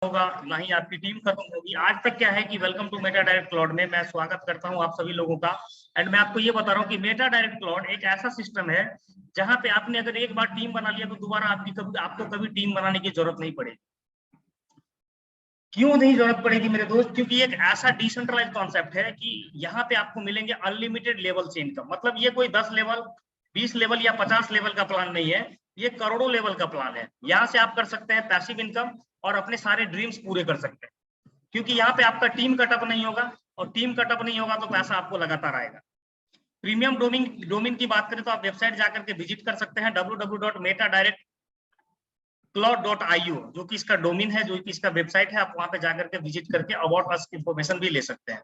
होगा ना ही आपकी टीम खत्म होगी। आज तक क्या है कि welcome to Meta direct cloud में मैं स्वागत करता हूं आप सभी लोगों का। एंड मैं आपको ये बता रहा हूं कि मेटा डायरेक्ट क्लाउड एक ऐसा सिस्टम है जहां पे आपने अगर एक बार टीम बना लिया तो दोबारा आपको कभी टीम बनाने की जरूरत नहीं पड़ेगी। क्यों नहीं जरूरत पड़ेगी मेरे दोस्त? क्योंकि एक ऐसा डिसेंट्रलाइज कॉन्सेप्ट है कि यहाँ पे आपको मिलेंगे अनलिमिटेड लेवल से इनकम। मतलब ये कोई 10 लेवल 20 लेवल या 50 लेवल का प्लान नहीं है, ये करोड़ों लेवल का प्लान है। यहाँ से आप कर सकते हैं पैसिव इनकम और अपने सारे ड्रीम्स पूरे कर सकते हैं, क्योंकि यहाँ पे आपका टीम कटअप नहीं होगा, और टीम कटअप नहीं होगा तो पैसा आपको लगातार आएगा। प्रीमियम डोमेन की बात करें तो आप वेबसाइट जाकर के विजिट कर सकते हैं www.metadirectcloud.io, जो कि इसका डोमेन है, जो कि इसका वेबसाइट है। आप वहां पे जाकर के विजिट करके अबाउट अस इंफॉर्मेशन भी ले सकते हैं।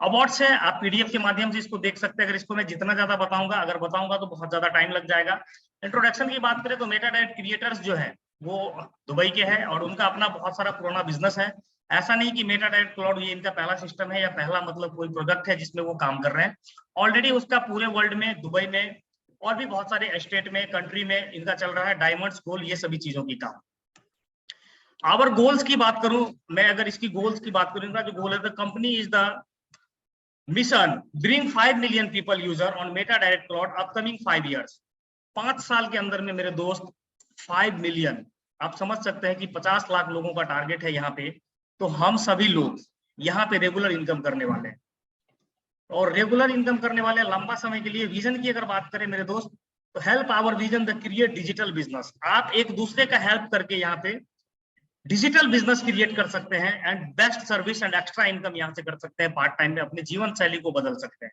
अबाउट से आप पीडीएफ के माध्यम से इसको देख सकते हैं। अगर इसको मैं जितना ज्यादा बताऊंगा तो बहुत ज्यादा टाइम लग जाएगा। इंट्रोडक्शन की बात करें तो मेटा डायरेक्ट क्रिएटर्स जो है वो दुबई के हैं और उनका अपना बहुत सारा पुराना बिजनेस है। ऐसा नहीं कि मेटा डायरेक्ट क्लाउड ये इनका पहला सिस्टम है या पहला मतलब कोई प्रोडक्ट है जिसमें वो काम कर रहे हैं। ऑलरेडी उसका पूरे वर्ल्ड में, दुबई में और भी बहुत सारे स्टेट में, कंट्री में इनका चल रहा है। डायमंड्स, गोल्ड, ये सभी चीजों की काम। आवर गोल्स की बात करूं मैं, अगर इसकी गोल्स की बात करूंगा, जो गोल है the company is the mission bring 5 million people user on Meta direct cloud upcoming 5 years। 5 साल के अंदर में मेरे दोस्त 5 मिलियन, आप समझ सकते हैं कि 50 लाख लोगों का टारगेट है यहाँ पे। तो हम सभी लोग यहाँ पे रेगुलर इनकम करने वाले हैं, और रेगुलर इनकम करने वाले लंबा समय के लिए। विजन की अगर बात करें मेरे दोस्त, तो help our vision the create digital business. आप एक दूसरे का हेल्प करके यहाँ पे डिजिटल बिजनेस क्रिएट कर सकते हैं and best service and extra income यहाँ से कर सकते हैं। पार्ट टाइम में अपनी जीवन शैली को बदल सकते हैं,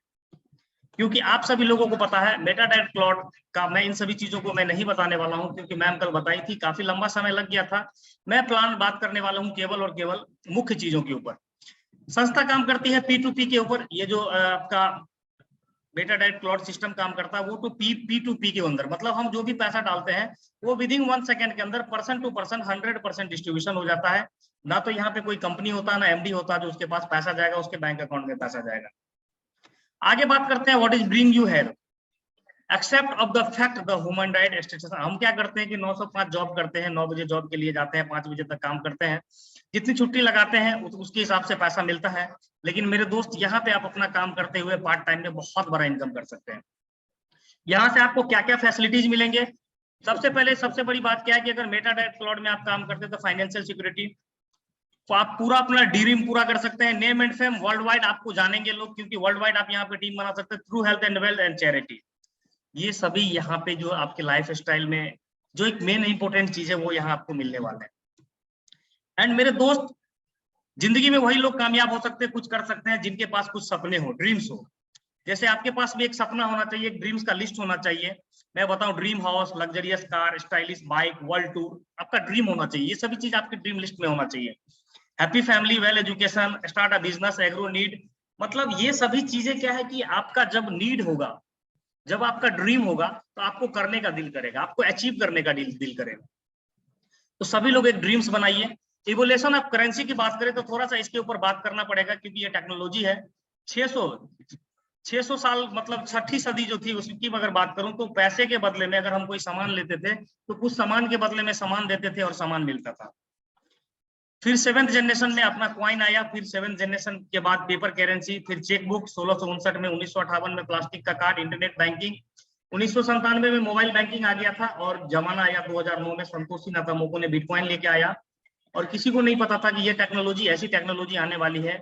क्योंकि आप सभी लोगों को पता है मेटा डायरेक्ट क्लाउड का, मैं इन सभी चीजों को मैं नहीं बताने वाला हूं क्योंकि मैम कल बताई थी, काफी लंबा समय लग गया था। मैं प्लान बात करने वाला हूं केवल और केवल मुख्य चीजों के ऊपर। संस्था काम करती है P2P के ऊपर। ये जो आपका मेटा डायरेक्ट क्लाउड सिस्टम काम करता है वो तो P2P के अंदर, मतलब हम जो भी पैसा डालते हैं वो विदिन 1 सेकंड के अंदर पर्सन टू पर्सन 100% डिस्ट्रीब्यूशन हो जाता है। ना तो यहाँ पे कोई कंपनी होता है, ना एमडी होता है जो उसके पास पैसा जाएगा, उसके बैंक अकाउंट में पैसा जाएगा। आगे बात करते हैं what is bring you here except of the fact the human right extension. हम क्या करते हैं कि 905 जॉब करते हैं, 9 बजे जॉब के लिए जाते हैं, 5 बजे तक काम करते हैं, जितनी छुट्टी लगाते हैं उसके हिसाब से पैसा मिलता है। लेकिन मेरे दोस्त यहाँ पे आप अपना काम करते हुए पार्ट टाइम में बहुत बड़ा इनकम कर सकते हैं। यहाँ से आपको क्या क्या फैसिलिटीज मिलेंगे? सबसे पहले सबसे बड़ी बात क्या है कि अगर मेटा डायरेक्ट क्लाउड में आप काम करते हैं तो फाइनेंशियल सिक्योरिटी, तो आप पूरा अपना ड्रीम पूरा कर सकते हैं। Name and fame world wide आपको जानेंगे लोग, क्योंकि वर्ल्ड वाइड आप यहाँ पे टीम बना सकते हैं through health and wealth and charity. ये सभी यहाँ पे जो आपके लाइफ स्टाइल में जो एक मेन इंपॉर्टेंट चीज है वो यहाँ आपको मिलने वाला है। एंड मेरे दोस्त, जिंदगी में वही लोग कामयाब हो सकते हैं, कुछ कर सकते हैं जिनके पास कुछ सपने हो, ड्रीम्स हो। जैसे आपके पास भी एक सपना होना चाहिए, एक ड्रीम्स का लिस्ट होना चाहिए। मैं बताऊं, dream house, luxurious car, stylish bike, world tour, आपका ड्रीम होना चाहिए। ये सभी चीज आपकी ड्रीम लिस्ट में होना चाहिए। Happy family, well education, start a business, agro need, मतलब ये सभी चीजें क्या है कि आपका जब नीड होगा, जब आपका ड्रीम होगा तो आपको करने का दिल करेगा, आपको अचीव करने का दिल करेगा। तो सभी लोग एक ड्रीम्स बनाइए। इवोल्यूशन ऑफ करेंसी की बात करें तो थोड़ा सा इसके ऊपर बात करना पड़ेगा, क्योंकि ये टेक्नोलॉजी है। 600 साल, मतलब 6ठी सदी जो थी उसकी अगर बात करूं तो पैसे के बदले में अगर हम कोई सामान लेते थे तो कुछ सामान के बदले में सामान देते थे और सामान मिलता था। फिर 7th जनरेशन में अपना क्वाइन आया, फिर 7th जनरेशन के बाद पेपर करेंसी, फिर चेकबुक 1659 में, 1958 में प्लास्टिक का कार्ड, इंटरनेट बैंकिंग, 1997 में मोबाइल बैंकिंग आ गया था, और जमाना आया 2009 में संतोषी नाकामोटो ने बिटकॉइन लेके आया। और किसी को नहीं पता था कि ये टेक्नोलॉजी, ऐसी टेक्नोलॉजी आने वाली है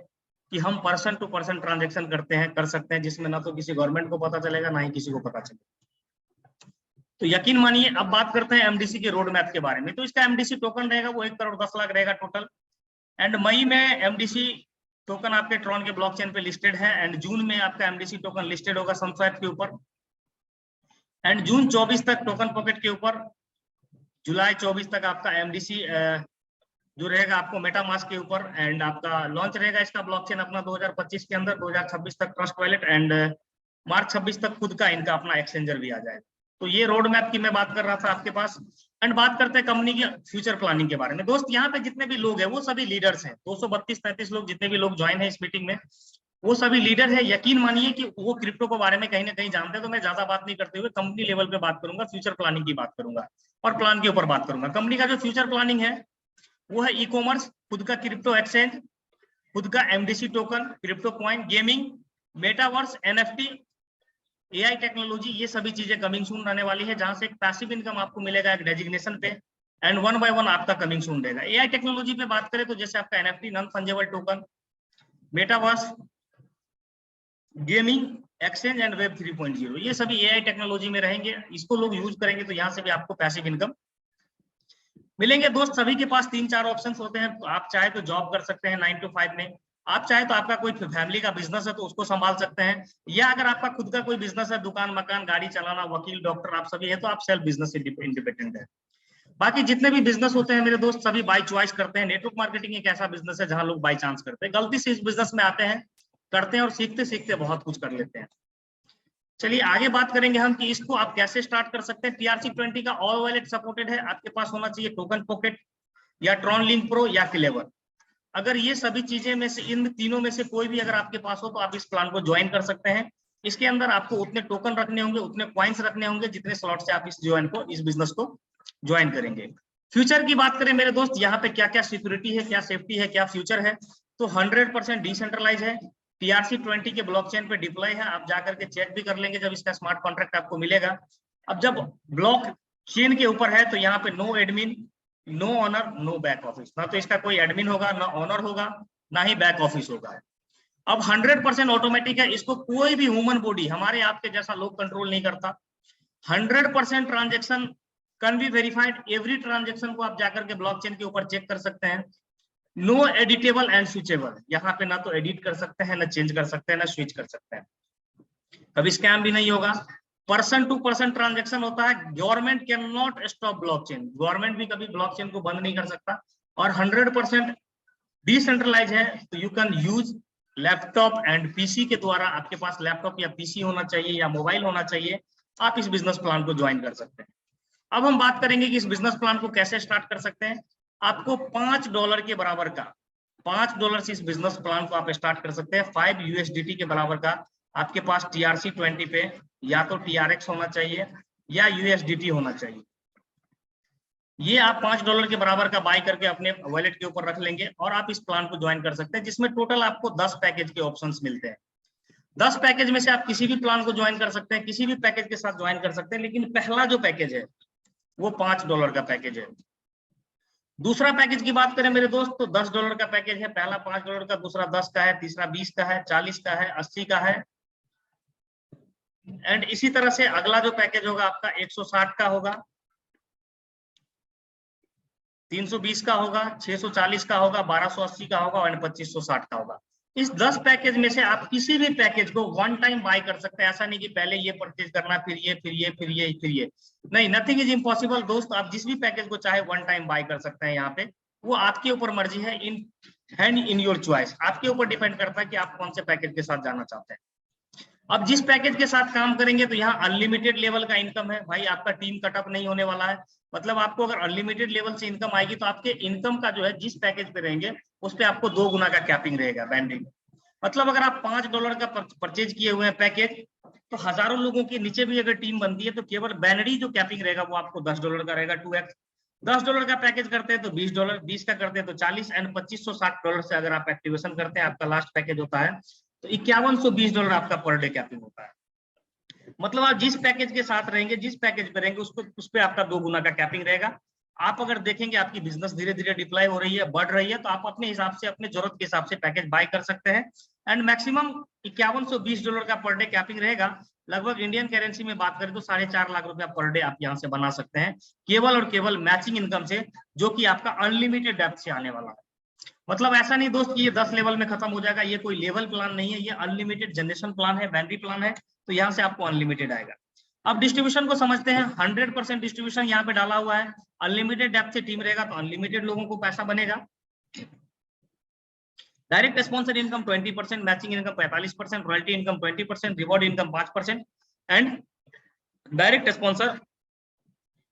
कि हम पर्सन टू पर्सन ट्रांजेक्शन कर सकते हैं, जिसमें ना तो किसी गवर्नमेंट को पता चलेगा, ना ही किसी को पता चलेगा। तो यकीन मानिए, अब बात करते हैं एमडीसी के रोड मैप के बारे में। तो इसका एमडीसी टोकन रहेगा वो 1 करोड़ 10 लाख रहेगा टोटल। एंड मई में एमडीसी टोकन आपके ट्रॉन के ब्लॉकचेन पे लिस्टेड है, एंड जून में आपका एमडीसी टोकन लिस्टेड होगा सनस्वैप के ऊपर, एंड जून 24 तक टोकन पॉकेट के ऊपर, जुलाई 24 तक आपका एमडीसी जो रहेगा आपको मेटामास्क के ऊपर, एंड आपका लॉन्च रहेगा इसका ब्लॉकचेन अपना 2025 के अंदर, 2026 तक ट्रस्ट वॉलेट, एंड मार्च 26 तक खुद का इनका अपना एक्सचेंजर भी आ जाएगा। तो ये रोड मैप की मैं बात कर रहा था आपके पास। एंड बात करते हैं कंपनी की फ्यूचर प्लानिंग के बारे में। दोस्त, यहाँ पे जितने भी लोग हैं वो सभी लीडर्स हैं। 232-33 लोग जितने भी लोग ज्वाइन है इस मीटिंग में, वो सभी लीडर है। यकीन मानिए कि वो क्रिप्टो के बारे में कहीं ना कहीं जानते हैं। तो मैं ज्यादा बात नहीं करते हुए कंपनी लेवल पे बात करूंगा, फ्यूचर प्लानिंग की बात करूंगा और प्लान के ऊपर बात करूंगा। कंपनी का जो फ्यूचर प्लानिंग है वो है ई कॉमर्स, खुद का क्रिप्टो एक्सचेंज, खुद का MDC token, crypto coin, gaming, metaverse, NFT, AI technology, ये सभी चीजें कमिंग सून रहने वाली है, जहां से एक पैसिव इनकम आपको मिलेगा एक डेजिग्नेशन पे, एंड वन बाय वन आपका कमिंग सून रहेगा। एआई टेक्नोलॉजी पे बात करें तो जैसे आपका NFT, non fungible token, metaverse, gaming, exchange and web 3.0, ये सभी एआई टेक्नोलॉजी में रहेंगे। इसको लोग यूज करेंगे तो यहाँ से भी आपको पैसिव इनकम मिलेंगे। दोस्त सभी के पास 3-4 ऑप्शन होते हैं। आप चाहे तो जॉब कर सकते हैं 9 to 5 में, आप चाहे तो आपका कोई फैमिली का बिजनेस है तो उसको संभाल सकते हैं, या अगर आपका खुद का कोई बिजनेस है, दुकान, मकान, गाड़ी चलाना, वकील, डॉक्टर, आप सभी है तो आप सेल्फ बिजनेस इंडिपेंडेंट है। बाकी जितने भी बिजनेस होते हैं मेरे दोस्त सभी बाय चॉइस करते हैं। नेटवर्क मार्केटिंग एक ऐसा बिजनेस है जहां लोग बाय चांस करते हैं, गलती से इस बिजनेस में आते हैं, करते हैं और सीखते सीखते बहुत कुछ कर लेते हैं। चलिए आगे बात करेंगे हम कि इसको आप कैसे स्टार्ट कर सकते हैं। TRC20 का ऑल वॉलेट सपोर्टेड है, आपके पास होना चाहिए टोकन पॉकेट या ट्रॉन लिंक प्रो या क्लेवर। अगर ये सभी चीजें में से, इन तीनों में से कोई भी अगर आपके पास हो तो आप इस प्लान को ज्वाइन कर सकते हैं। इसके अंदर आपको उतने टोकन रखने होंगे, उतने कॉइन्स रखने होंगे जितने स्लॉट से आप इस बिजनेस को ज्वाइन करेंगे। फ्यूचर की बात करें मेरे दोस्त, यहाँ पे क्या क्या सिक्योरिटी है, क्या सेफ्टी है, क्या फ्यूचर है, तो 100% डिसेंट्रलाइज है। TRC20 के ब्लॉकचेन पे डिप्लॉय है, आप जाकर के चेक भी कर लेंगे जब इसका स्मार्ट कॉन्ट्रैक्ट आपको मिलेगा। अब जब ब्लॉक चेन के ऊपर है तो यहाँ पे no admin, no owner, no back office, ना तो इसका कोई एडमिन होगा, ना ऑनर होगा, ना ही बैक ऑफिस होगा। अब 100% ऑटोमेटिक है, इसको कोई भी ह्यूमन बॉडी हमारे आपके जैसा लोग कंट्रोल नहीं करता। 100% transaction can be verified, every transaction को आप जाकर के ब्लॉकचेन के ऊपर चेक कर सकते हैं। नो एडिटेबल एंड स्विचेबल, यहाँ पे ना तो एडिट कर सकते हैं, ना चेंज कर सकते हैं, ना स्विच कर सकते हैं। कभी स्कैम भी नहीं होगा। पर्सन टू पर्सन ट्रांजेक्शन होता है, government can not stop blockchain, government भी कभी ब्लॉकचेन को बंद नहीं कर सकता। और 100% डिसेंट्रलाइज है, तो you can use laptop and PC के द्वारा, आपके पास लैपटॉप या पीसी होना चाहिए या मोबाइल होना चाहिए, आप इस बिजनेस प्लान को ज्वाइन कर सकते हैं। अब हम बात करेंगे कि इस बिजनेस प्लान को कैसे स्टार्ट कर सकते हैं। आपको $5 के बराबर का, $5 से इस बिजनेस प्लान को आप स्टार्ट कर सकते हैं। 5 USDT के बराबर का आपके पास TRC20 पे या तो TRX होना चाहिए या USDT होना चाहिए। ये आप $5 के बराबर का बाय करके अपने वॉलेट के ऊपर रख लेंगे और आप इस प्लान को ज्वाइन कर सकते हैं, जिसमें टोटल आपको 10 पैकेज के ऑप्शंस मिलते हैं। 10 पैकेज में से आप किसी भी प्लान को ज्वाइन कर सकते हैं, किसी भी पैकेज के साथ ज्वाइन कर सकते हैं, लेकिन पहला जो पैकेज है वो $5 का पैकेज है। दूसरा पैकेज की बात करें मेरे दोस्त तो $10 का पैकेज है। पहला $5 का, दूसरा 10 का है, तीसरा 20 का है, 40 का है, 80 का है, एंड इसी तरह से अगला जो पैकेज होगा आपका 160 का होगा, 320 का होगा, 640 का होगा, 1280 का होगा और 2560 का होगा। इस 10 पैकेज में से आप किसी भी पैकेज को वन टाइम बाय कर सकते हैं। ऐसा नहीं कि पहले ये परचेज करना, फिर ये, फिर ये, फिर ये, फिर ये, नहीं, नथिंग इज इम्पॉसिबल दोस्त। आप जिस भी पैकेज को चाहे वन टाइम बाय कर सकते हैं। यहाँ पे वो आपके ऊपर मर्जी है, in hand in your choice, आपके ऊपर डिपेंड करता है कि आप कौन से पैकेज के साथ जाना चाहते हैं। अब जिस पैकेज के साथ काम करेंगे तो यहाँ अनलिमिटेड लेवल का इनकम है भाई, आपका टीम कटअप नहीं होने वाला है। मतलब आपको अगर अनलिमिटेड लेवल से इनकम आएगी तो आपके इनकम का जो है, जिस पैकेज पे रहेंगे उस पे आपको 2 गुना का कैपिंग रहेगा, बैंडिंग। मतलब अगर आप $5 का परचेज किए हुए हैं पैकेज, तो हजारों लोगों के नीचे भी अगर टीम बनती है तो केवल बैनरी जो कैपिंग रहेगा वो आपको $10 का रहेगा, 2x। $10 का पैकेज करते हैं तो $20, 20 का करते हैं तो 40 एंड $2560 से अगर आप एक्टिवेशन करते हैं, आपका लास्ट पैकेज होता है तो $5120 आपका पर डे कैपिंग होता है। मतलब आप जिस पैकेज के साथ रहेंगे, जिस पैकेज पे रहेंगे उस पे आपका 2 गुना का कैपिंग रहेगा। आप अगर देखेंगे आपकी बिजनेस धीरे धीरे डिप्लॉय हो रही है, बढ़ रही है, तो आप अपने हिसाब से, अपने जरूरत के हिसाब से पैकेज बाय कर सकते हैं। एंड मैक्सिमम $5120 का पर डे कैपिंग रहेगा। लगभग इंडियन करेंसी में बात करें तो 4.5 लाख रुपया पर डे आप यहाँ से बना सकते हैं, केवल और केवल मैचिंग इनकम से, जो कि आपका अनलिमिटेड डेप्थ से आने वाला है। मतलब ऐसा नहीं दोस्त कि ये 10 लेवल में खत्म हो जाएगा, ये कोई लेवल प्लान नहीं है, ये अनलिमिटेड जनरेशन प्लान है, बैटरी प्लान है, तो यहाँ से आपको अनलिमिटेड आएगा। अब डिस्ट्रीब्यूशन को समझते हैं। 100% डिस्ट्रीब्यूशन यहाँ पे डाला हुआ है। अनलिमिटेड डेप्थ से टीम रहेगा तो अनलिमिटेड लोगों को पैसा बनेगा। Direct sponsor income 20%, matching income 45%, royalty income 20%, reward income 5% and direct sponsor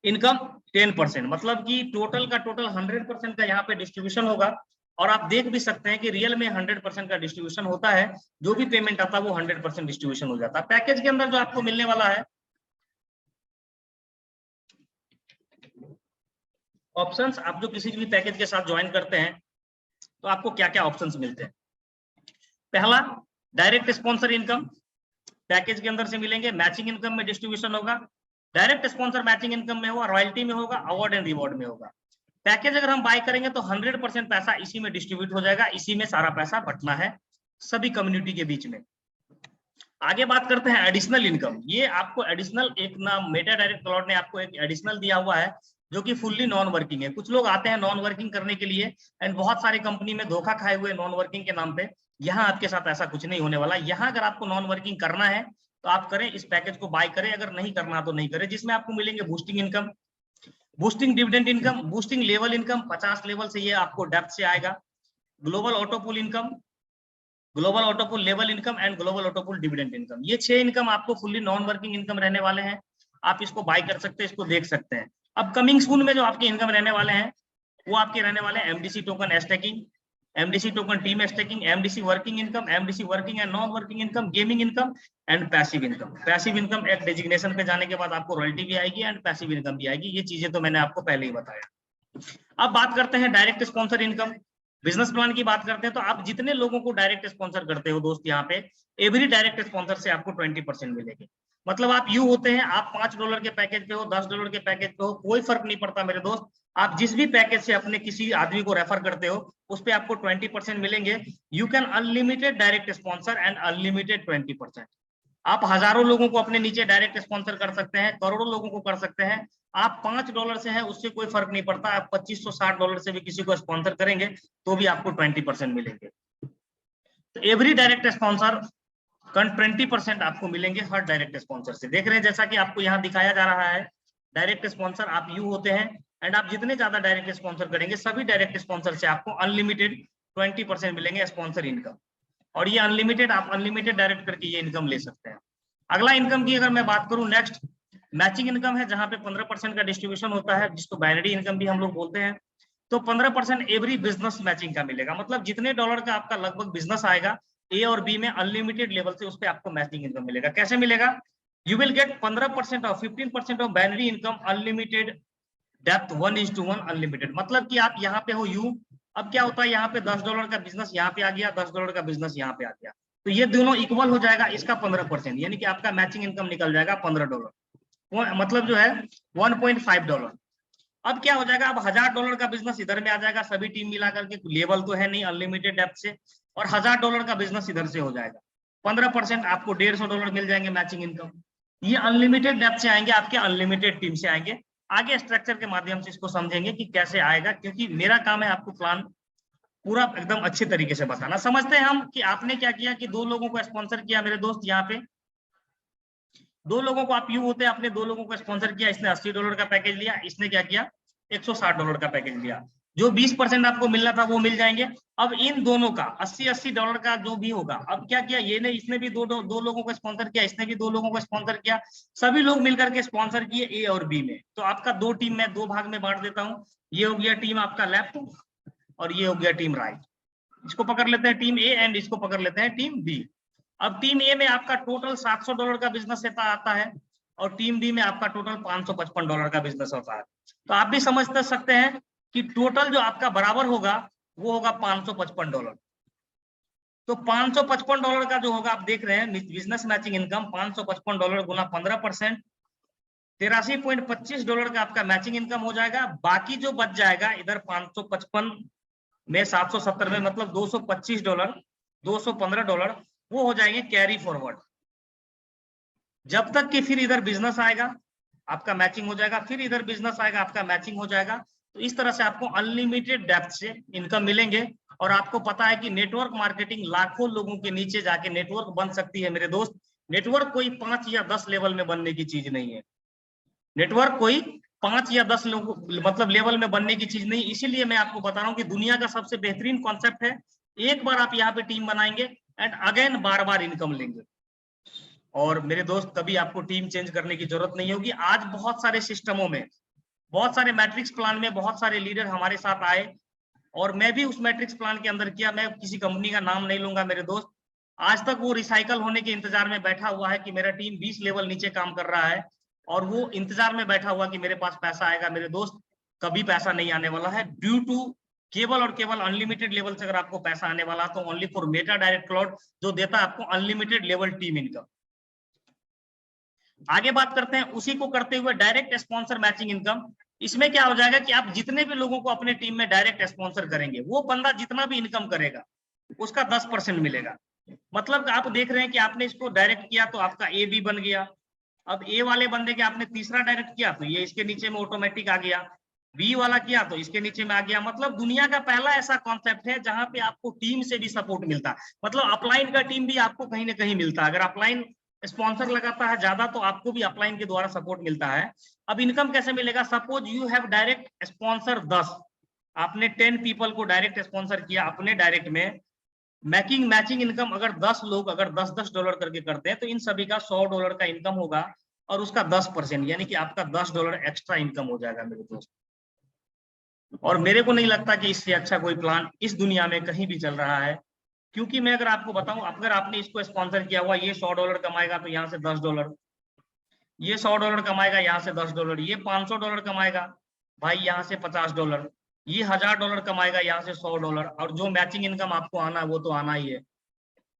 income 10%। मतलब कि टोटल का टोटल 100% का यहाँ पे डिस्ट्रीब्यूशन होगा। और आप देख भी सकते हैं कि रियल में 100% का डिस्ट्रीब्यूशन होता है, जो भी पेमेंट आता है वो 100% डिस्ट्रीब्यूशन हो जाता है। पैकेज के अंदर जो आपको मिलने वाला है ऑप्शंस, आप जो किसी भी पैकेज के साथ ज्वाइन करते हैं तो आपको क्या क्या ऑप्शंस मिलते हैं। पहला, डायरेक्ट स्पॉन्सर इनकम पैकेज के अंदर से मिलेंगे। मैचिंग इनकम में डिस्ट्रीब्यूशन होगा, डायरेक्ट स्पॉन्सर मैचिंग इनकम में होगा, रॉयल्टी में होगा, अवार्ड एंड रिवॉर्ड में होगा। पैकेज अगर हम बाय करेंगे तो 100% पैसा इसी में डिस्ट्रीब्यूट हो जाएगा, इसी में सारा पैसा बंटना है सभी कम्युनिटी के बीच में। आगे बात करते हैं एडिशनल इनकम। ये आपको एडिशनल एक ना मेटा डायरेक्ट क्लाउड ने आपको एक एडिशनल दिया हुआ है जो कि फुल्ली नॉन वर्किंग है। कुछ लोग आते हैं नॉन वर्किंग करने के लिए एंड बहुत सारी कंपनी में धोखा खाए हुए नॉन वर्किंग के नाम पे। यहाँ आपके साथ ऐसा कुछ नहीं होने वाला। यहाँ अगर आपको नॉन वर्किंग करना है तो आप करें, इस पैकेज को बाय करें, अगर नहीं करना तो नहीं करें। जिसमें आपको मिलेंगे boosting income, boosting dividend income, boosting level income 50 level से ये आपको डेप्थ से आएगा, global autopool income, global autopool level income and global autopool dividend income. ये 6 इनकम आपको फुल्ली नॉन वर्किंग इनकम रहने वाले हैं। आप इसको बाय कर सकते हैं, इसको देख सकते हैं। अब कमिंग सून में जो आपके इनकम रहने वाले हैं वो आपके रहने वाले हैं MDC token staking, MDC token team staking, MDC working income, MDC working and non working income, gaming income and passive income. Passive income एक डेजिग्नेशन पे जाने के बाद आपको रॉयल्टी भी आएगी एंड पैसिव इनकम भी आएगी। ये चीजें तो मैंने आपको पहले ही बताया। अब बात करते हैं direct sponsor income. Business plan की बात करते हैं तो आप जितने लोगों को डायरेक्ट स्पॉन्सर करते हो दोस्त, यहाँ पे एवरी डायरेक्ट स्पॉन्सर से आपको 20% मिलेंगे। मतलब आप यू होते हैं, आप $5 के पैकेज पे हो, $10 के पैकेज पे हो, कोई फर्क नहीं पड़ता मेरे दोस्त। आप जिस भी पैकेज से अपने किसी आदमी को रेफर करते हो उस पे आपको 20% मिलेंगे। You can unlimited direct sponsor and unlimited 20%। आप हजारों लोगों को अपने नीचे डायरेक्ट स्पॉन्सर कर सकते हैं, करोड़ों लोगों को कर सकते हैं। आप $5 से हैं उससे कोई फर्क नहीं पड़ता। आप $2560 से भी किसी को स्पॉन्सर करेंगे तो भी आपको 20% मिलेंगे। तो एवरी डायरेक्ट स्पॉन्सर 20% आपको मिलेंगे हर डायरेक्ट स्पॉन्सर से। देख रहे हैं जैसा कि आपको यहाँ दिखाया जा रहा है, डायरेक्ट स्पॉन्सर आप यू होते हैं एंड आप जितने ज्यादा डायरेक्ट स्पॉन्सर करेंगे सभी डायरेक्ट स्पॉन्सर से आपको अनलिमिटेड 20% मिलेंगे स्पॉन्सर इनकम। और ये अनलिमिटेड, आप अनलिमिटेड डायरेक्ट करके ये इनकम ले सकते हैं। अगला इनकम की अगर मैं बात करूं, नेक्स्ट मैचिंग इनकम है, जहां पे 15% का डिस्ट्रीब्यूशन होता है, जिसको बाइनरी इनकम भी हम लोग बोलते हैं। तो 15% एवरी बिजनेस मैचिंग का मिलेगा। मतलब जितने डॉलर का आपका लगभग बिजनेस आएगा ए और बी में अनलिमिटेड लेवल से, उस पर आपको मैचिंग इनकम मिलेगा। कैसे मिलेगा? यू विल गेट 15% और 15% of binary income unlimited depth 1:1 unlimited. मतलब कि आप यहाँ पे हो यू, अब क्या होता है यहाँ पे $10 का बिजनेस यहाँ पे आ गया, $10 का बिजनेस यहाँ पे आ गया, तो ये दोनों इक्वल हो जाएगा। इसका 15%, यानी कि आपका मैचिंग इनकम निकल जाएगा $15, मतलब जो है $1.5। अब क्या हो जाएगा, अब $1000 का बिजनेस इधर में आ जाएगा, सभी टीम मिला करके, लेवल तो है नहीं अनलिमिटेड डेप्थ से, और $1000 का बिजनेस इधर से हो जाएगा। 15% आपको $150 मिल जाएंगे मैचिंग इनकम। ये अनलिमिटेड डेप्थ से आएंगे, आपके अनलिमिटेड टीम से आएंगे। आगे स्ट्रक्चर के माध्यम से इसको समझेंगे कि कैसे आएगा, क्योंकि मेरा काम है आपको प्लान पूरा एकदम अच्छे तरीके से बताना। समझते हैं हम कि आपने क्या किया कि 2 लोगों को स्पॉन्सर किया मेरे दोस्त। यहाँ पे 2 लोगों को, आप यू होते हैं, आपने 2 लोगों को स्पॉन्सर किया, इसने $80 का पैकेज लिया, इसने क्या किया $160 का पैकेज लिया। जो 20% आपको मिलना था वो मिल जाएंगे। अब इन दोनों का $80 का जो भी होगा, अब क्या किया ये ने, इसने भी दो लोगों को स्पॉन्सर किया, इसने भी 2 लोगों को स्पॉन्सर किया, सभी लोग मिलकर के स्पॉन्सर किए ए और बी में। तो आपका 2 टीम में 2 भाग में बांट देता हूँ। ये हो गया टीम आपका लेफ्ट और ये हो गया टीम राइट। इसको पकड़ लेते हैं टीम ए एंड इसको पकड़ लेते हैं टीम बी। अब टीम ए में आपका टोटल $700 का बिजनेस आता है और टीम बी में आपका टोटल $555 का बिजनेस होता है। तो आप भी समझ सकते हैं कि टोटल जो आपका बराबर होगा वो होगा $555। तो $555 का जो होगा, आप देख रहे हैं बिजनेस मैचिंग इनकम $555 गुना 15%, $83.25 का आपका मैचिंग इनकम हो जाएगा। बाकी जो बच जाएगा इधर 555 में 770 में, मतलब $225, $215 वो हो जाएंगे कैरी फॉरवर्ड। जब तक कि फिर इधर बिजनेस आएगा आपका मैचिंग हो जाएगा, फिर इधर बिजनेस आएगा आपका मैचिंग हो जाएगा। तो इस तरह से आपको अनलिमिटेड डेप्थ से इनकम मिलेंगे। और आपको पता है कि नेटवर्क मार्केटिंग लाखों लोगों के नीचे जाके नेटवर्क बन सकती है मेरे दोस्त। नेटवर्क कोई 5 या 10 लेवल में बनने की चीज नहीं है। नेटवर्क कोई 5 या 10 मतलब लेवल में बनने की चीज नहीं। इसीलिए मैं आपको बता रहा हूँ कि दुनिया का सबसे बेहतरीन कॉन्सेप्ट है, एक बार आप यहाँ पे टीम बनाएंगे and again bar bar income लेंगे। और मेरे दोस्त कभी आपको टीम चेंज करने की जरूरत नहीं होगी। आज बहुत सारे सिस्टमों में, बहुत सारे मैट्रिक्स प्लान में बहुत सारे लीडर हमारे साथ आए और मैं भी उस मैट्रिक्स प्लान के अंदर किया। मैं किसी कंपनी का नाम नहीं लूंगा मेरे दोस्त। आज तक वो रिसाइकल होने के इंतजार में बैठा हुआ है कि मेरा टीम 20 लेवल नीचे काम कर रहा है और वो इंतजार में बैठा हुआ कि मेरे पास पैसा आएगा। मेरे दोस्त कभी पैसा नहीं आने वाला है, ड्यू टू केवल और केवल अनलिमिटेड लेवल से अगर आपको पैसा आने वाला तो only for Meta direct cloud, जो देता है आपको अनलिमिटेड लेवल टीम इनकम। आगे बात करते हैं उसी को करते हुए डायरेक्ट स्पॉन्सर मैचिंग इनकम। इसमें क्या हो जाएगा कि आप जितने भी लोगों को अपने टीम में डायरेक्ट स्पॉन्सर करेंगे, वो बंदा जितना भी इनकम करेगा उसका 10% मिलेगा। मतलब आप देख रहे हैं कि आपने इसको डायरेक्ट किया तो आपका ए बी बन गया। अब ए वाले बंदे के आपने तीसरा डायरेक्ट किया तो ये इसके नीचे में ऑटोमेटिक आ गया, बी वाला किया तो इसके नीचे में आ गया। मतलब दुनिया का पहला ऐसा कॉन्सेप्ट है जहां पे आपको टीम से भी सपोर्ट मिलता है, मतलब अपलाइन का टीम भी आपको कहीं ना कहीं मिलता है। अगर अपलाइन स्पॉन्सर लगाता है ज्यादा तो आपको भी अपलाइन के द्वारा सपोर्ट मिलता है। अब इनकम कैसे मिलेगा? Suppose you have direct sponsor 10, आपने 10 पीपल को डायरेक्ट स्पॉन्सर किया अपने डायरेक्ट में। मैचिंग इनकम अगर 10 लोग अगर $10 करके करते हैं तो इन सभी का $100 का इनकम होगा और उसका 10% यानी कि आपका $10 एक्स्ट्रा इनकम हो जाएगा मेरे दोस्त। और मेरे को नहीं लगता कि इससे अच्छा कोई प्लान इस दुनिया में कहीं भी चल रहा है, क्योंकि मैं अगर आपको बताऊं, अगर आपने इसको स्पॉन्सर किया हुआ, ये $100 कमाएगा तो यहाँ से $10, ये $100 कमाएगा यहाँ से $10, ये $500 कमाएगा भाई यहाँ से $50, ये $1000 कमाएगा यहाँ से $100, और जो मैचिंग इनकम आपको आना है वो तो आना ही है।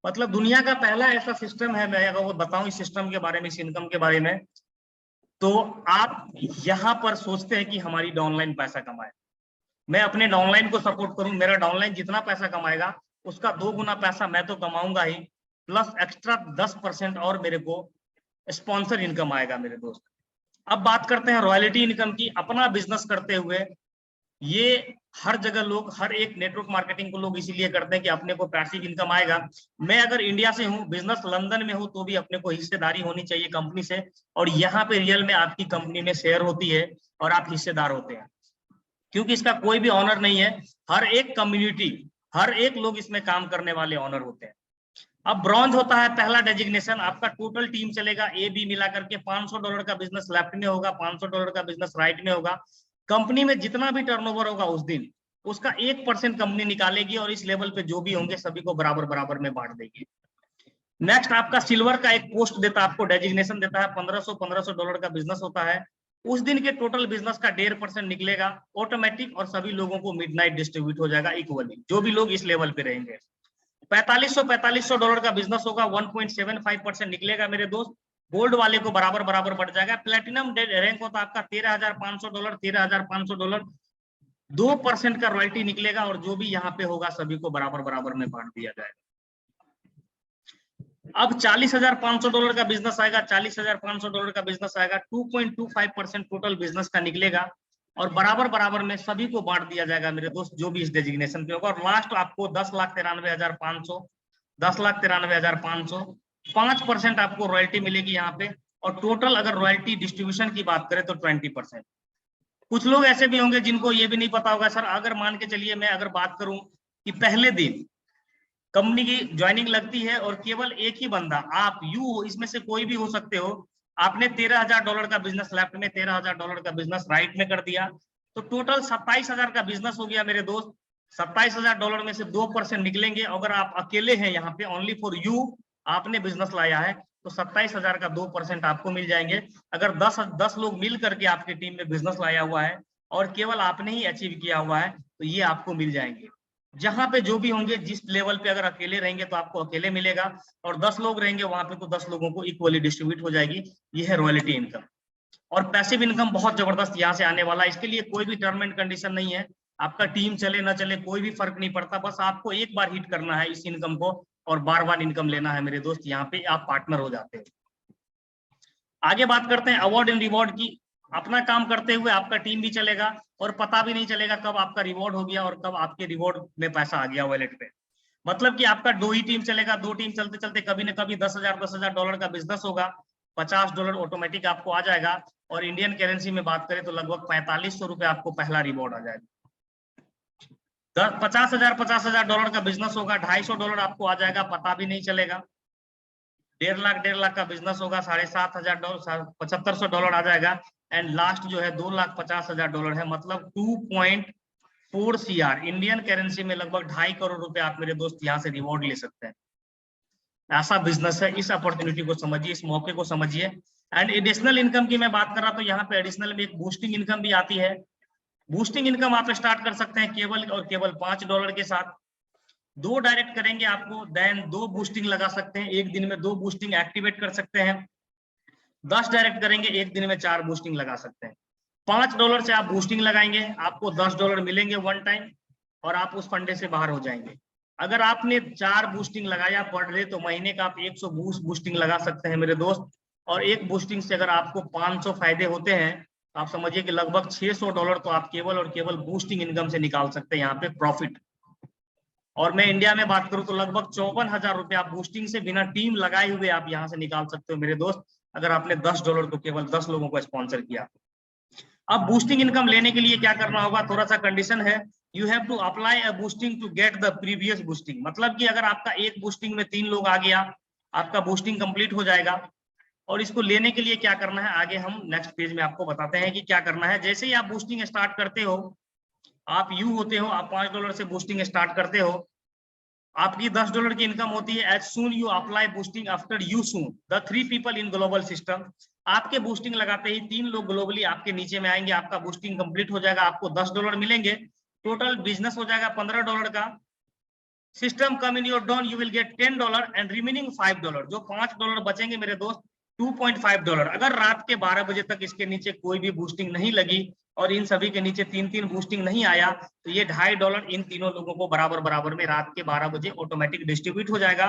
मतलब दुनिया का पहला ऐसा सिस्टम है, मैं अगर वो बताऊं इस सिस्टम के बारे में, इस इनकम के बारे में, तो आप यहाँ पर सोचते हैं कि हमारी डाउनलाइन पैसा कमाए, मैं अपने डाउनलाइन को सपोर्ट करूं, मेरा डाउनलाइन जितना पैसा कमाएगा उसका 2 गुना पैसा मैं तो कमाऊंगा ही, प्लस एक्स्ट्रा 10% और मेरे को स्पॉन्सर इनकम आएगा मेरे दोस्त। अब बात करते हैं रॉयल्टी इनकम की। अपना बिजनेस करते हुए ये हर जगह लोग, हर एक नेटवर्क मार्केटिंग को लोग इसीलिए करते हैं कि अपने को पैसिव इनकम आएगा। मैं अगर इंडिया से हूँ, बिजनेस लंदन में हूँ, तो भी अपने को हिस्सेदारी होनी चाहिए कंपनी से, और यहाँ पे रियल में आपकी कंपनी में शेयर होती है और आप हिस्सेदार होते हैं, क्योंकि इसका कोई भी ऑनर नहीं है। हर एक कम्युनिटी, हर एक लोग इसमें काम करने वाले ऑनर होते हैं। अब ब्रॉन्ज होता है पहला डेजिग्नेशन, आपका टोटल टीम चलेगा ए बी मिला करके $500 का बिजनेस लेफ्ट में होगा, $500 का बिजनेस राइट में होगा। कंपनी में जितना भी टर्नओवर होगा उस दिन उसका 1% कंपनी निकालेगी और इस लेवल पे जो भी होंगे सभी को बराबर बराबर में बांट देगी। नेक्स्ट आपका सिल्वर का एक पोस्ट देता है, आपको डेजिग्नेशन देता है, $1500 का बिजनेस होता है। उस दिन के टोटल बिजनेस का 1.5% निकलेगा ऑटोमेटिक, और सभी लोगों को मिडनाइट डिस्ट्रीब्यूट हो जाएगा इक्वली, जो भी लोग इस लेवल पे रहेंगे। $4500 का बिजनेस होगा, 1.75% निकलेगा मेरे दोस्त, गोल्ड वाले को बराबर बराबर बढ़ जाएगा। प्लेटिनम रैंक होता है आपका $13500, 2% का रॉयल्टी निकलेगा, और जो भी यहाँ पे होगा सभी को बराबर बराबर में बांट दिया जाएगा। अब $40,500 का बिजनेस आएगा, $40,500 का बिजनेस आएगा, 2.25% टोटल बिजनेस का निकलेगा, और बराबर बराबर में सभी को बांट दिया जाएगा मेरे दोस्त, जो भी इस डेजिग्नेशन पे होगा। और लास्ट आपको 10,93,500, 10,93,500, 5% आपको रॉयल्टी मिलेगी यहाँ पे, और टोटल अगर रॉयल्टी डिस्ट्रीब्यूशन की बात करें तो 20%। कुछ लोग ऐसे भी होंगे जिनको ये भी नहीं पता होगा, सर अगर मान के चलिए मैं अगर बात करूं कि पहले दिन कंपनी की ज्वाइनिंग लगती है और केवल एक ही बंदा, आप यू इसमें से कोई भी हो सकते हो, आपने $13,000 का बिजनेस लेफ्ट में, $13,000 का बिजनेस राइट में कर दिया, तो टोटल 27,000 का बिजनेस हो गया मेरे दोस्त। $27,000 में से 2% निकलेंगे। अगर आप अकेले हैं यहाँ पे, ओनली फॉर यू आपने बिजनेस लाया है, तो 27,000 का 2% आपको मिल जाएंगे। अगर 10 लोग मिल करके आपकी टीम में बिजनेस लाया हुआ है और केवल आपने ही अचीव किया हुआ है, तो ये आपको मिल जाएंगे। जहां पे जो भी होंगे, जिस लेवल पे अगर अकेले रहेंगे तो आपको अकेले मिलेगा, और 10 लोग रहेंगे वहां पे तो 10 लोगों को इक्वली डिस्ट्रीब्यूट हो जाएगी। ये है रॉयल्टी इनकम। और पैसिव इनकम बहुत जबरदस्त यहाँ से आने वाला है। इसके लिए कोई भी टर्म एंड कंडीशन नहीं है, आपका टीम चले ना चले कोई भी फर्क नहीं पड़ता, बस आपको एक बार हिट करना है इस इनकम को और बार बार इनकम लेना है मेरे दोस्त, यहाँ पे आप पार्टनर हो जाते हो। आगे बात करते हैं अवार्ड एंड रिवॉर्ड की। अपना काम करते हुए आपका टीम भी चलेगा और पता भी नहीं चलेगा कब आपका रिवॉर्ड हो गया और कब आपके रिवॉर्ड में पैसा आ गया वॉलेट पे। मतलब कि आपका 2 ही टीम चलेगा, 2 टीम चलते चलते कभी ना कभी $10,000 का बिजनेस होगा, $50 ऑटोमेटिक आपको आ जाएगा, और इंडियन करेंसी में बात करें तो लगभग 4500 रुपए आपको पहला रिवॉर्ड आ जाएगा। $50,000 का बिजनेस होगा, $250 आपको आ जाएगा, पता भी नहीं चलेगा। 1.5 लाख का बिजनेस होगा, $7,500, $7,500 आ जाएगा। एंड लास्ट जो है $2,50,000 है, मतलब 2.4 CR इंडियन करेंसी में लगभग 2.5 करोड़ रुपए आप मेरे दोस्त यहाँ से रिवॉर्ड ले सकते हैं। ऐसा बिजनेस है, इस अपॉर्चुनिटी को समझिए, इस मौके को समझिए। एंड एडिशनल इनकम की मैं बात कर रहा तो यहाँ पे एडिशनल में एक बूस्टिंग इनकम भी आती है। बूस्टिंग इनकम आप स्टार्ट कर सकते हैं केवल और केवल $5 के साथ। 2 डायरेक्ट करेंगे आपको, देन 2 बूस्टिंग लगा सकते हैं, एक दिन में 2 बूस्टिंग एक्टिवेट कर सकते हैं। 10 डायरेक्ट करेंगे, एक दिन में 4 बूस्टिंग लगा सकते हैं। $5 से आप बूस्टिंग लगाएंगे, आपको $10 मिलेंगे वन टाइम, और आप उस फंडे से बाहर हो जाएंगे। अगर आपने 4 बूस्टिंग लगाया पर डे, तो महीने का आप 100 बूस्टिंग लगा सकते हैं मेरे दोस्त। और एक बूस्टिंग से अगर आपको 500 फायदे होते हैं, तो आप समझिए कि लगभग $600 तो आप केवल और केवल बूस्टिंग इनकम से निकाल सकते हैं यहाँ पे प्रॉफिट। और मैं इंडिया में बात करूं तो लगभग 54,000 रुपये आप बूस्टिंग से बिना टीम लगाए हुए आप यहाँ से निकाल सकते हो मेरे दोस्त, अगर आपने $10 तो केवल 10 लोगों को स्पॉन्सर किया। अब बूस्टिंग इनकम लेने के लिए क्या करना होगा, थोड़ा सा कंडीशन है। You have to apply a boosting to get the previous boosting. मतलब कि अगर आपका एक बूस्टिंग में 3 लोग आ गया, आपका बूस्टिंग कंप्लीट हो जाएगा। और इसको लेने के लिए क्या करना है, आगे हम नेक्स्ट पेज में आपको बताते हैं कि क्या करना है। जैसे ही आप बूस्टिंग स्टार्ट करते हो, आप यू होते हो, आप $5 से बूस्टिंग स्टार्ट करते हो, आपकी $10 की इनकम होती है। As soon you apply boosting after you soon the 3 people in global system. आपके बूस्टिंग लगाते ही 3 लोग ग्लोबली आपके नीचे में आएंगे, आपका बूस्टिंग कंप्लीट हो जाएगा, आपको $10 मिलेंगे, टोटल बिजनेस हो जाएगा $15 का। System come in your down, you will get $10 and remaining $5। जो $5 बचेंगे मेरे दोस्त, $2.5। अगर रात के 12 बजे तक इसके नीचे कोई भी बूस्टिंग नहीं लगी और इन सभी के नीचे 3-3 बूस्टिंग नहीं आया, तो ये $2.5 इन तीनों लोगों को बराबर बराबर में रात के 12 बजे ऑटोमेटिक डिस्ट्रीब्यूट हो जाएगा।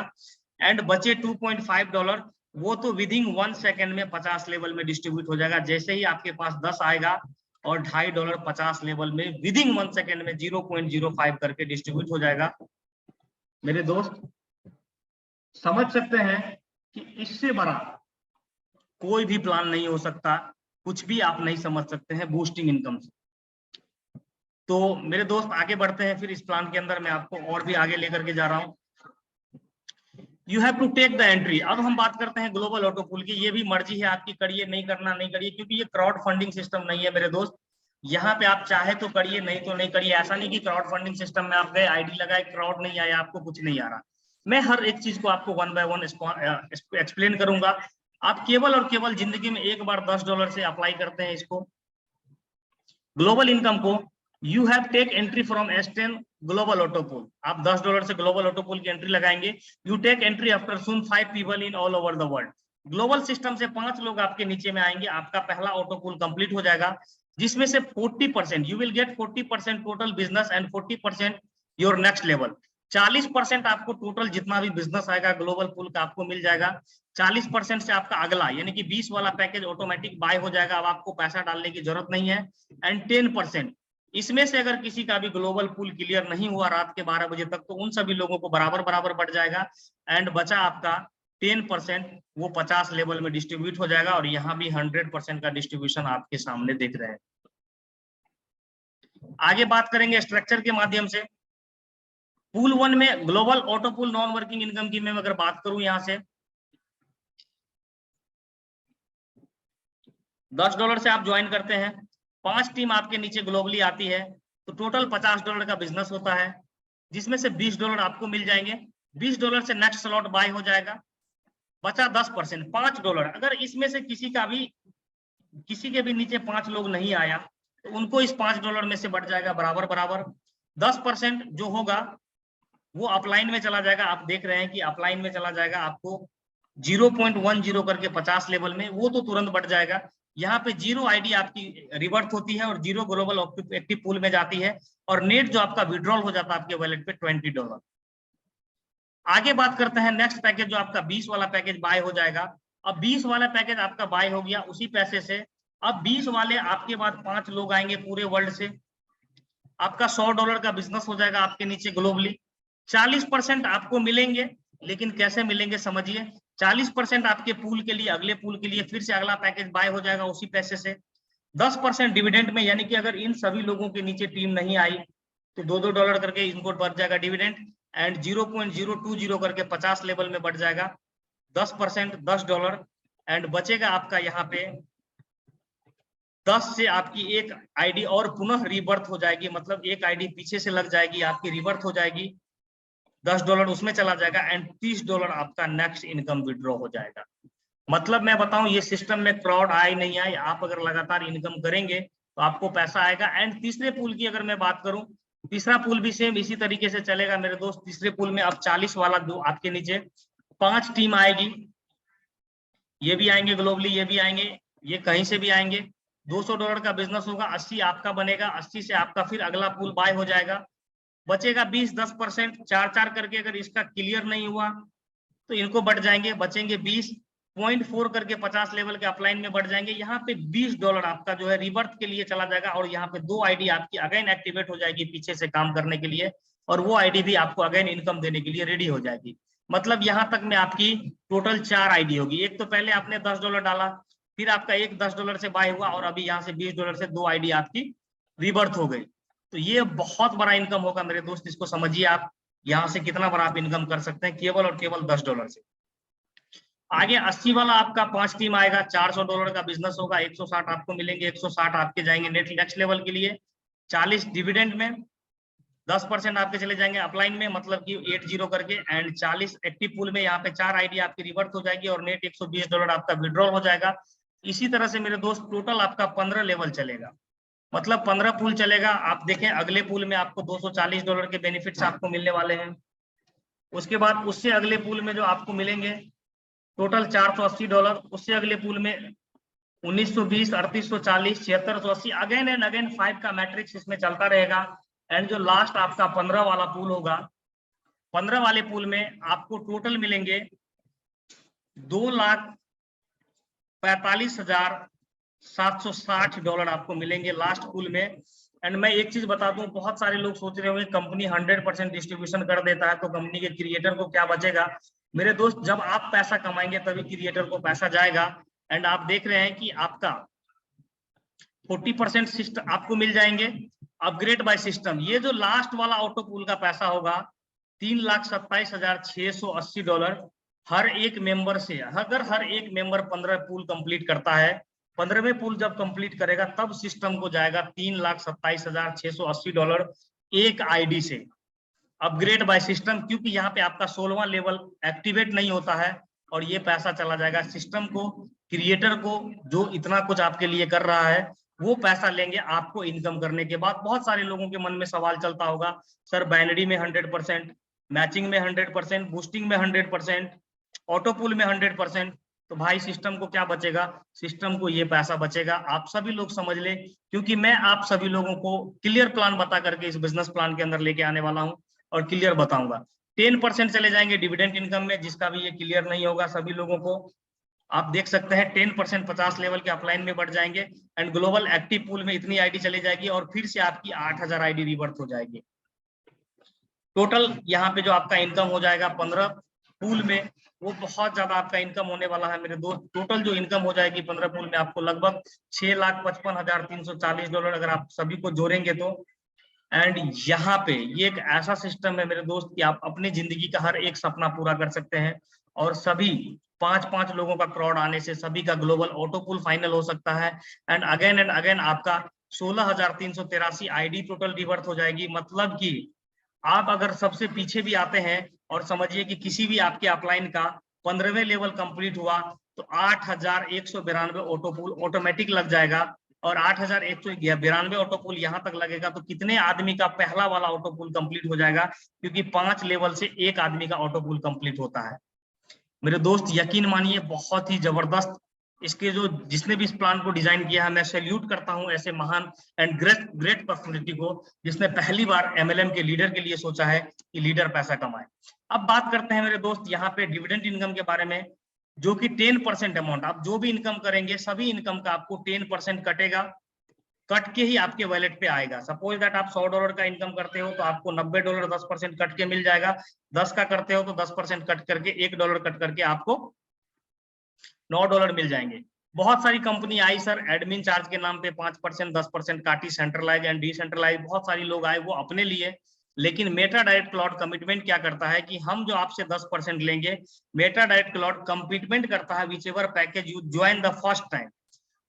एंड बचे $2.5, वो तो विदिन 1 सेकेंड में 50 लेवल में डिस्ट्रीब्यूट हो जाएगा। जैसे ही आपके पास 10 आएगा और $2.5 50 लेवल में विदिन 1 सेकेंड में 0.05 करके डिस्ट्रीब्यूट हो जाएगा। मेरे दोस्त समझ सकते हैं कि इससे बड़ा कोई भी प्लान नहीं हो सकता, कुछ भी आप नहीं समझ सकते हैं बूस्टिंग इनकम से। तो मेरे दोस्त आगे बढ़ते हैं, फिर इस प्लान के अंदर मैं आपको और भी आगे लेकर के जा रहा हूं। You have to take the entry. अब हम बात करते हैं ग्लोबल ऑटो पूल की। ये भी मर्जी है आपकी, करिए नहीं करना नहीं करिए, क्योंकि ये क्राउड फंडिंग सिस्टम नहीं है मेरे दोस्त। यहाँ पे आप चाहे तो करिए, नहीं तो नहीं करिए। ऐसा नहीं कि क्राउड फंडिंग सिस्टम में आप गए, आईडी लगाए, क्राउड नहीं आया, आपको कुछ नहीं आ रहा। मैं हर एक चीज को आपको 1 बाय 1 एक्सप्लेन करूंगा। आप केवल और केवल जिंदगी में एक बार $10 से अप्लाई करते हैं इसको, ग्लोबल इनकम को। You have take entry from S10 global auto pool. आप $10 से ग्लोबल ऑटो पूल की एंट्री लगाएंगे। You take entry after soon 5 people in all over the world. Global system से 5 लोग आपके नीचे में आएंगे, आपका पहला ऑटो पूल कंप्लीट हो जाएगा, जिसमें से 40% you will gate 40% total business and 40% your next level. 40% आपको टोटल जितना भी बिजनेस आएगा ग्लोबल पूल का आपको मिल जाएगा। 40% से आपका अगला यानी कि 20 वाला पैकेज ऑटोमेटिक बाय हो जाएगा, अब आपको पैसा डालने की जरूरत नहीं है। एंड 10%, इसमें से अगर किसी का भी ग्लोबल पूल क्लियर नहीं हुआ रात के 12 बजे तक, तो उन सभी लोगों को बराबर बराबर बढ़ जाएगा। एंड बचा आपका 10%, वो 50 लेवल में डिस्ट्रीब्यूट हो जाएगा। और यहाँ भी 100% का डिस्ट्रीब्यूशन आपके सामने देख रहे हैं। आगे बात करेंगे स्ट्रक्चर के माध्यम से। पूल 1 में global auto pool non working income की मैं अगर बात करूं, यहां से $10 से आप ज्वाइन करते हैं, 5 टीम आपके नीचे ग्लोबली आती है, तो टोटल $50 का बिजनेस होता है, जिसमें से $20 आपको मिल जाएंगे। $20 से नेक्स्ट स्लॉट बाय हो जाएगा। बचा 10%, $5। अगर इसमें से किसी के भी नीचे 5 लोग नहीं आया, तो उनको इस $5 में से बढ़ जाएगा बराबर बराबर। 10% जो होगा वो अपलाइन में चला जाएगा। आप देख रहे हैं कि अपलाइन में चला जाएगा आपको 0.10 करके 50 लेवल में, वो तो तुरंत बढ़ जाएगा। यहाँ पे 0 आईडी आपकी रिवर्थ होती है और 0 ग्लोबल एक्टिव पूल में जाती है, और नेट जो आपका विड्रॉल हो जाता है आपके वॉलेट पे $20। आगे बात करते हैं नेक्स्ट पैकेज, जो आपका 20 वाला पैकेज बाय हो जाएगा। अब 20 वाला पैकेज आपका बाय हो गया उसी पैसे से। अब 20 वाले आपके बाद 5 लोग आएंगे पूरे वर्ल्ड से, आपका $100 का बिजनेस हो जाएगा आपके नीचे ग्लोबली। 40% आपको मिलेंगे, लेकिन कैसे मिलेंगे समझिए। 40% आपके पूल के लिए, अगले पूल के लिए फिर से अगला पैकेज बाय हो जाएगा उसी पैसे से। 10% डिविडेंड में, यानी कि अगर इन सभी लोगों के नीचे टीम नहीं आई तो $2 करके इनको बढ़ जाएगा डिविडेंड। एंड 0.020 करके 50 लेवल में बढ़ जाएगा 10%, $10। एंड बचेगा आपका यहाँ पे 10 से आपकी एक आईडी और पुनः रिबर्थ हो जाएगी, मतलब एक आईडी पीछे से लग जाएगी, आपकी रिबर्थ हो जाएगी, $10 उसमें चला जाएगा। एंड $30 आपका नेक्स्ट इनकम विड्रॉ हो जाएगा। मतलब मैं बताऊं, ये सिस्टम में फ्रॉड आए नहीं आए, आप अगर लगातार इनकम करेंगे तो आपको पैसा आएगा। एंड तीसरे पूल की अगर मैं बात करूं, तीसरा पूल भी सेम इसी तरीके से चलेगा मेरे दोस्त। तीसरे पूल में अब 40 वाला दो आपके नीचे 5 टीम आएगी, ये भी आएंगे ग्लोबली, ये भी आएंगे, ये कहीं से भी आएंगे। $200 का बिजनेस होगा, 80 आपका बनेगा, 80 से आपका फिर अगला पूल बाय हो जाएगा, बचेगा 20, 10%, 4 करके। अगर इसका क्लियर नहीं हुआ तो इनको बढ़ जाएंगे, बचेंगे 20.4 करके 50 लेवल के अपलाइन में बढ़ जाएंगे। यहाँ पे $20 आपका जो है रिवर्थ के लिए चला जाएगा, और यहाँ पे 2 आईडी आपकी अगेन एक्टिवेट हो जाएगी पीछे से काम करने के लिए, और वो आईडी भी आपको अगेन इनकम देने के लिए रेडी हो जाएगी। मतलब यहाँ तक में आपकी टोटल 4 आईडी होगी। एक तो पहले आपने $10 डाला, फिर आपका एक $10 से बाय हुआ, और अभी यहाँ से $20 से 2 आईडी आपकी रिवर्थ हो गई। तो ये बहुत बड़ा इनकम होगा मेरे दोस्त, इसको समझिए आप। यहाँ से कितना बड़ा आप इनकम कर सकते हैं केवल और केवल $10 से। आगे 80 वाला आपका 5 टीम आएगा, $400 का बिजनेस होगा, 160 आपको मिलेंगे, 160 आपके जाएंगे नेक्स्ट लेवल के लिए, 40 डिविडेंड में, 10% आपके चले जाएंगे अपलाइन में, मतलब कि 80 करके, एंड 40 एक्टिव पूल में। यहाँ पे 4 आईडी आपकी रिवर्स हो जाएगी, और नेट $120 आपका विड्रॉल हो जाएगा। इसी तरह से मेरे दोस्त टोटल आपका 15 लेवल चलेगा, मतलब 15 पूल चलेगा। आप देखें अगले पूल में आपको $240 के बेनिफिट्स आपको मिलने वाले हैं। उसके बाद उससे अगले पूल में जो आपको मिलेंगे टोटल $480, उससे अगले पूल में 1920, 3840, 7680, अगेन एंड अगेन 5 का मैट्रिक्स इसमें चलता रहेगा। एंड जो लास्ट आपका 15 वाला पूल होगा, 15 वाले पूल में आपको टोटल मिलेंगे $2,45,760 आपको मिलेंगे लास्ट पूल में। एंड मैं एक चीज बता दूं, बहुत सारे लोग सोच रहे होंगे कंपनी 100% डिस्ट्रीब्यूशन कर देता है तो कंपनी के क्रिएटर को क्या बचेगा। मेरे दोस्त, जब आप पैसा कमाएंगे तभी क्रिएटर को पैसा जाएगा। एंड आप देख रहे हैं कि आपका 40% सिस्टम आपको मिल जाएंगे अपग्रेड बाय सिस्टम। ये जो लास्ट वाला ऑटो पूल का पैसा होगा $3,27,680 हर एक मेंबर से। अगर हर एक मेंबर 15 पूल कंप्लीट करता है, 15वें पूल जब कंप्लीट करेगा तब सिस्टम को जाएगा $3,27,680 एक आईडी से, अपग्रेड बाय सिस्टम। क्योंकि यहाँ पे आपका 16वां लेवल एक्टिवेट नहीं होता है, और ये पैसा चला जाएगा सिस्टम को, क्रिएटर को, जो इतना कुछ आपके लिए कर रहा है वो पैसा लेंगे आपको इनकम करने के बाद। बहुत सारे लोगों के मन में सवाल चलता होगा, सर बाइनरी में 100%, मैचिंग में 100%, बूस्टिंग में 100%, ऑटो पूल में 100%, तो भाई सिस्टम को क्या बचेगा? सिस्टम को ये पैसा बचेगा। आप सभी लोग समझ ले, क्योंकि मैं आप सभी लोगों को क्लियर प्लान बता करके इस बिजनेस प्लान के अंदर लेके आने वाला हूं और क्लियर बताऊंगा। 10% चले जाएंगे डिविडेंड इनकम में, जिसका भी ये क्लियर नहीं होगा सभी लोगों को। आप देख सकते हैं 10% 50 लेवल के अपलाइन में बढ़ जाएंगे, एंड ग्लोबल एक्टिव पूल में इतनी आईडी चली जाएगी, और फिर से आपकी 8000 आईडी रिवर्थ हो जाएगी। टोटल यहाँ पे जो आपका इनकम हो जाएगा 15 पूल में, वो बहुत ज्यादा आपका इनकम होने वाला है मेरे दोस्त। टोटल जो इनकम हो जाएगी 15 पूल में आपको लगभग $6,55,340 अगर आप सभी को जोड़ेंगे तो। एंड यहाँ पे ये एक ऐसा सिस्टम है मेरे दोस्त कि आप अपनी जिंदगी का हर एक सपना पूरा कर सकते हैं, और सभी 5-5 लोगों का क्राउड आने से सभी का ग्लोबल ऑटो पूल फाइनल हो सकता है। एंड अगेन आपका 16,383 आईडी टोटल रिवर्थ हो जाएगी। मतलब कि आप अगर सबसे पीछे भी आते हैं और समझिए कि किसी भी आपके अपलाइन का 15वें लेवल कंप्लीट हुआ तो 8,192 ऑटो पूल ऑटोमेटिक लग जाएगा, और 8,192 ऑटो पूल यहाँ तक लगेगा तो कितने आदमी का पहला वाला ऑटो पूल कंप्लीट हो जाएगा, क्योंकि 5 लेवल से एक आदमी का ऑटो पूल कंप्लीट होता है। मेरे दोस्त यकीन मानिए बहुत ही जबरदस्त, इसके जो जिसने भी इस प्लान को डिजाइन किया है, मैं सैल्यूट करता हूं ऐसे महान एंड ग्रेट पर्सनैलिटी को जिसने पहली बार MLM के लीडर के लिए सोचा है कि लीडर पैसा कमाए। अब बात करते हैं मेरे दोस्त यहाँ पे डिविडेंड इनकम के बारे में, जो कि 10% अमाउंट, आप जो भी इनकम करेंगे सभी इनकम का आपको 10% कटेगा, कट के ही आपके वॉलेट पे आएगा। सपोज दैट आप $100 का इनकम करते हो तो आपको $90 10% कट के मिल जाएगा। 10 का करते हो तो 10% कट करके $1 कट करके आपको $9 मिल जाएंगे। बहुत सारी कंपनी आई सर एडमिन चार्ज के नाम पे 5% 10% काटी, सेंट्रलाइज एंड डिसेंट्रलाइज, बहुत सारी लोग आए वो अपने लिए। लेकिन मेटा डायरेक्ट क्लाउड कमिटमेंट क्या करता है कि हम जो आपसे 10% लेंगे, मेटा डायरेक्ट क्लाउड कमिटमेंट करता है which ever package you join the first time,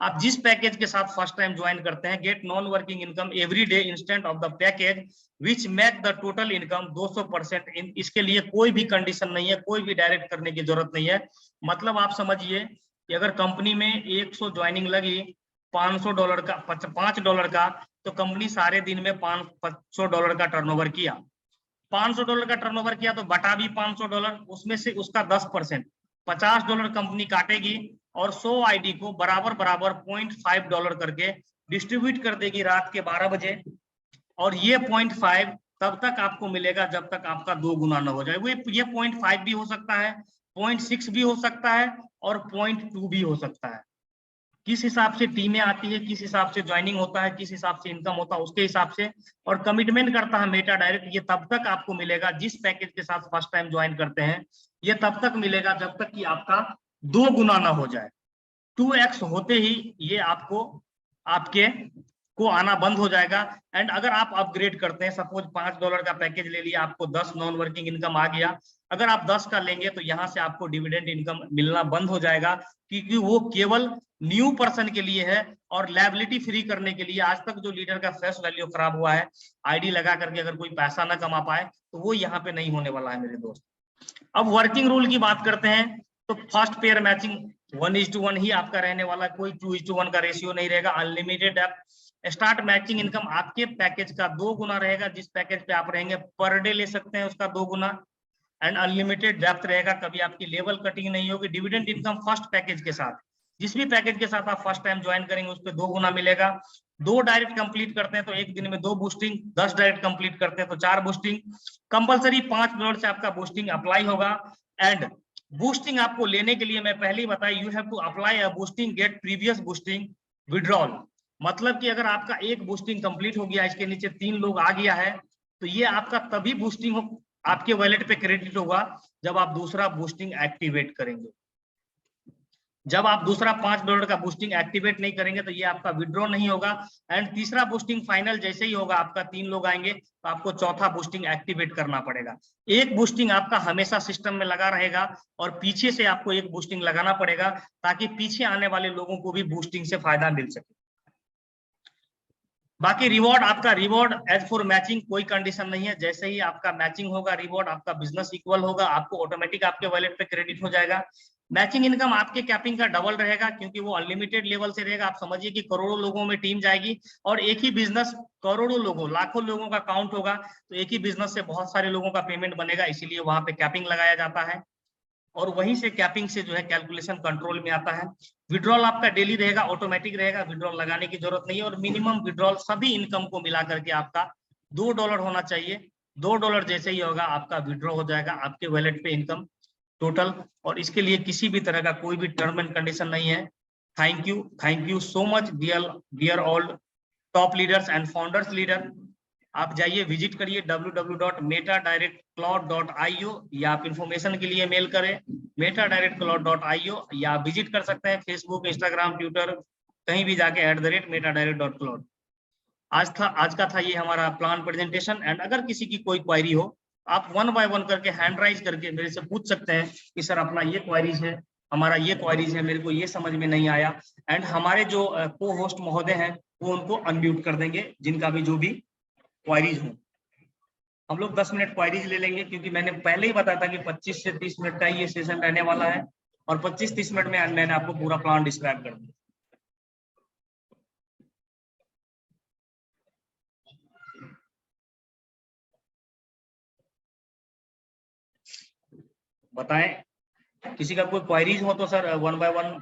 आप जिस पैकेज के साथ फर्स्ट टाइम ज्वाइन करते हैं, gate non working income every day instant of the package which make the total income 200%। इसके लिए कोई भी कंडीशन नहीं है, कोई भी डायरेक्ट करने की जरूरत नहीं है। मतलब आप समझिए कि अगर कंपनी में 100 ज्वाइनिंग लगी $500 का, $5 का, तो कंपनी सारे दिन में $500 का टर्नओवर किया। $500 का टर्नओवर किया तो बटा भी $500, उसमें से उसका 10% $50 कंपनी काटेगी और 100 आईडी को बराबर बराबर $0.5 करके डिस्ट्रीब्यूट कर देगी रात के 12 बजे। और ये 0.5 तब तक आपको मिलेगा जब तक आपका 2 गुना न हो जाए। वो ये 0.5 भी हो सकता है, 0.6 भी हो सकता है और 0.2 भी हो सकता है। किस हिसाब से टीमें आती है, किस हिसाब से ज्वाइनिंग होता है, किस हिसाब से इनकम होता है, उसके हिसाब से और कमिटमेंट करता है मेटा डायरेक्ट। ये तब तक आपको मिलेगा जिस पैकेज के साथ फर्स्ट टाइम ज्वाइन करते हैं, ये तब तक मिलेगा जब तक कि आपका 2 गुना ना हो जाए। 2x होते ही ये आपको आपके को आना बंद हो जाएगा। एंड अगर आप अपग्रेड करते हैं, सपोज $5 का पैकेज ले लिया, आपको 10 नॉन वर्किंग इनकम आ गया, अगर आप 10 का लेंगे तो यहाँ से आपको डिविडेंड इनकम मिलना बंद हो जाएगा, क्योंकि वो केवल न्यू पर्सन के लिए है और लायबिलिटी फ्री करने के लिए। आज तक जो लीडर का फेस वैल्यू खराब हुआ है, आईडी लगा करके अगर कोई पैसा ना कमा पाए, तो वो यहाँ पे नहीं होने वाला है मेरे दोस्त। अब वर्किंग रूल की बात करते हैं, तो फर्स्ट पेयर मैचिंग 1:1 ही आपका रहने वाला, कोई 2:1 का रेशियो नहीं रहेगा। अनलिमिटेड स्टार्ट मैचिंग इनकम आपके पैकेज का 2 गुना रहेगा। जिस पैकेज पे आप रहेंगे पर डे ले सकते हैं उसका 2 गुना। एंड अनलिमिटेड डेप्थ रहेगा, कभी आपकी लेवल कटिंग नहीं होगी। डिविडेंड इनकम फर्स्ट पैकेज के साथ, जिस भी पैकेज के साथ आप फर्स्ट टाइम ज्वाइन करेंगे उस पर 2 गुना मिलेगा। 2 डायरेक्ट कंप्लीट करते हैं तो एक दिन में 2 बूस्टिंग, 10 डायरेक्ट कंप्लीट करते हैं तो 4 बूस्टिंग। कंपलसरी $5 से आपका बूस्टिंग अप्लाई होगा। एंड बूस्टिंग आपको लेने के लिए मैं पहले ही बताया, you have to apply a boosting, get previous boosting withdrawal. मतलब कि अगर आपका एक बूस्टिंग कंप्लीट हो गया, इसके नीचे 3 लोग आ गया है, तो ये आपका तभी बूस्टिंग हो आपके वॉलेट पे क्रेडिट होगा जब आप दूसरा बूस्टिंग एक्टिवेट करेंगे। जब आप दूसरा $5 का बूस्टिंग एक्टिवेट नहीं करेंगे तो ये आपका विड्रॉ नहीं होगा। एंड तीसरा बूस्टिंग फाइनल जैसे ही होगा, आपका 3 लोग आएंगे तो आपको चौथा बूस्टिंग एक्टिवेट करना पड़ेगा। एक बूस्टिंग आपका हमेशा सिस्टम में लगा रहेगा और पीछे से आपको एक बूस्टिंग लगाना पड़ेगा, ताकि पीछे आने वाले लोगों को भी बूस्टिंग से फायदा मिल सके। बाकी रिवॉर्ड, आपका रिवॉर्ड एज फॉर मैचिंग कोई कंडीशन नहीं है। जैसे ही आपका मैचिंग होगा, रिवॉर्ड आपका बिजनेस इक्वल होगा, आपको ऑटोमेटिक आपके वॉलेट पे क्रेडिट हो जाएगा। मैचिंग इनकम आपके कैपिंग का डबल रहेगा, क्योंकि वो अनलिमिटेड लेवल से रहेगा। आप समझिए कि करोड़ों लोगों में टीम जाएगी और एक ही बिजनेस करोड़ों लोगों, लाखों लोगों का काउंट होगा, तो एक ही बिजनेस से बहुत सारे लोगों का पेमेंट बनेगा, इसीलिए वहां पे कैपिंग लगाया जाता है और वहीं से कैपिंग से जो है कैलकुलेशन कंट्रोल में आता है। विड्रॉल आपका डेली रहेगा, ऑटोमेटिक रहेगा, विड्रॉल लगाने की जरूरत नहीं है। और मिनिमम विड्रॉल सभी इनकम को मिला करके आपका $2 होना चाहिए। $2 जैसे ही होगा आपका विड्रॉ हो जाएगा आपके वॉलेट पे इनकम टोटल, और इसके लिए किसी भी तरह का कोई भी टर्म एंड कंडीशन नहीं है। Thank you so much dear all top leaders and founders leader. आप जाइए, विजिट करिए www.metadirectcloud.io, या आप इंफॉर्मेशन के लिए मेल करें metadirectcloud.io, या विजिट कर सकते हैं फेसबुक, इंस्टाग्राम, ट्विटर, कहीं भी जाके @metadirect.cloud। आज का था ये हमारा प्लान प्रेजेंटेशन। एंड अगर किसी की कोई क्वायरी हो, आप 1 बाय 1 करके हैंड राइज करके मेरे से पूछ सकते हैं कि सर अपना ये क्वायरीज है, हमारा ये क्वायरीज है, मेरे को ये समझ में नहीं आया। एंड हमारे जो को होस्ट महोदय हैं वो उनको अनम्यूट कर देंगे, जिनका भी जो भी क्वायरीज हो। हम लोग 10 मिनट क्वायरीज ले लेंगे, क्योंकि मैंने पहले ही बताया था कि 25 से 30 मिनट का ये सेशन रहने वाला है और 25-30 मिनट में मैंने आपको पूरा प्लान डिस्क्राइब कर दिया। बताएं, किसी का कोई क्वायरीज हो तो सर 1 बाय 1।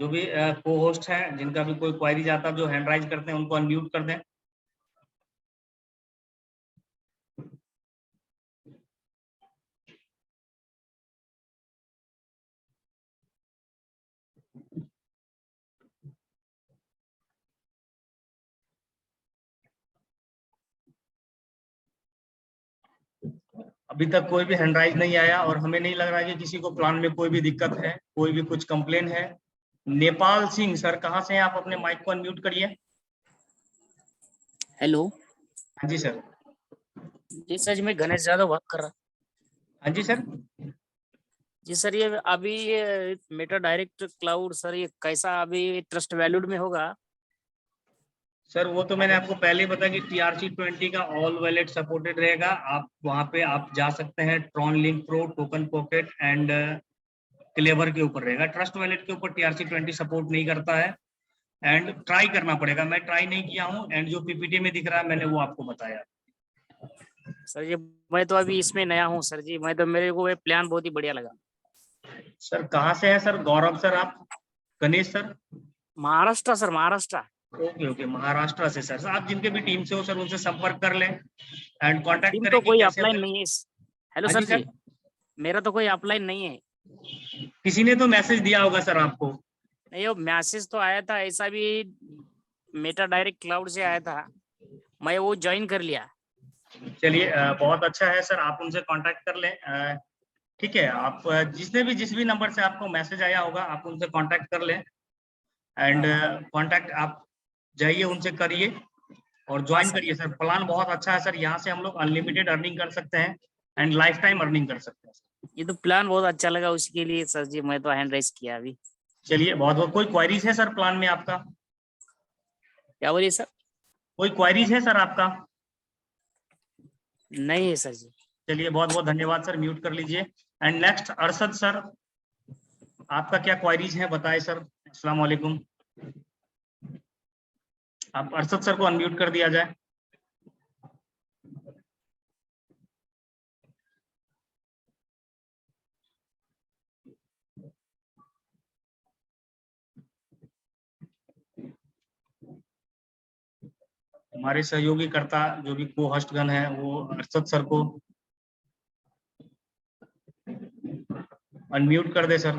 जो भी को होस्ट है, जिनका भी कोई क्वायरीज आता है, जो हैंड राइज करते हैं उनको अनम्यूट कर दें। अभी तक कोई भी हैंड राइज नहीं आया और हमें नहीं लग रहा है कि किसी को प्लान में कोई भी दिक्कत है, कोई भी कुछ कंप्लेन है। नेपाल सिंह सर कहाँ से हैं आप? अपने माइक को अनम्यूट करिए। हेलो। हाँ जी सर। जी सर, मैं गणेश यादव बात कर रहा। हाँ जी सर। जी सर, ये अभी ये मेटा डायरेक्ट क्लाउड सर, ये कैसा अभी ट्रस्ट वैल्यूड में होगा? सर वो तो मैंने आपको पहले ही बताया कि TRC20 का ऑल वॉलेट सपोर्टेड रहेगा। आप वहां पे आप जा सकते हैं, Tron link pro, token pocket and clever के ऊपर रहेगा। ट्रस्ट वॉलेट के ऊपर TRC20 सपोर्ट नहीं करता है एंड ट्राई करना पड़ेगा। मैं ट्राई नहीं किया हूँ एंड जो PPT में दिख रहा है मैंने वो आपको बताया। सर ये मैं तो अभी इसमें नया हूँ सर जी, मैं तो मेरे को ये प्लान बहुत ही बढ़िया लगा। सर कहाँ से है सर? गौरव सर आप? Ganesh sir? Maharashtra sir, Maharashtra. Okay okay, Maharashtra से सर। आप जिनके भी टीम से हो सर उनसे संपर्क कर लें एंड कांटेक्ट टीम करें तो कि कोई कैसे अपलाइन अगर। नहीं है। हेलो हाँ सर जी जी, सर, मेरा तो कोई अपलाइन नहीं है। किसी ने तो मैसेज दिया होगा सर आपको। नहीं, वो मैसेज तो आया था, ऐसा भी मेटा डायरेक्ट क्लाउड से आया था, मैं वो ज्वाइन कर लिया। चलिए बहुत अच्छा है सर, आप उनसे कांटेक्ट कर लें। ठीक है, आप जिस भी नंबर से आपको मैसेज आया होगा आप उनसे कांटेक्ट कर लें एंड कांटेक्ट आप जाइए उनसे करिए और हाँ ज्वाइन सर, करिए सर। प्लान बहुत अच्छा है सर, यहाँ से हम लोग अनलिमिटेड अर्निंग कर सकते हैं एंड लाइफ टाइम अर्निंग कर सकते हैं। ये तो प्लान बहुत अच्छा लगा, उसके लिए सर जी मैं तो हैंड राइज किया अभी। चलिए बहुत बहुत। कोई क्वारीज है सर प्लान में आपका? क्या बोलिए सर? कोई क्वारीज है सर आपका? नहीं है सर जी। चलिए बहुत बहुत धन्यवाद सर, म्यूट कर लीजिए। एंड नेक्स्ट अरशद सर, आपका क्या क्वारीज है बताएं सर। अस्सलाम वालेकुम। आप अरशद सर को अनम्यूट कर दिया जाए। हमारे सहयोगी कर्ता जो भी को होस्ट गण है वो अरशद सर को अनम्यूट कर दे सर।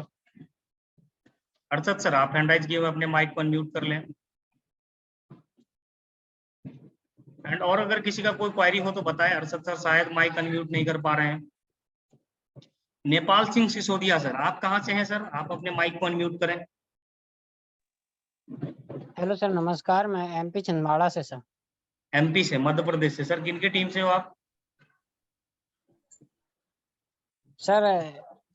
अरशद सर आप हैंड राइज किए हुए अपने माइक को अनम्यूट कर लें। एंड और अगर किसी का कोई क्वायरी हो तो बताएं। अरशद सर शायद माइक अनम्यूट नहीं कर पा रहे हैं। नेपाल सिंह सिसोदिया सर, आप कहाँ से हैं सर? आप अपने माइक को अनम्यूट करें। हेलो सर, नमस्कार। मैं MP छिंदवाड़ा से सर। MP से, मध्य प्रदेश से सर। किनके टीम से हो आप? सर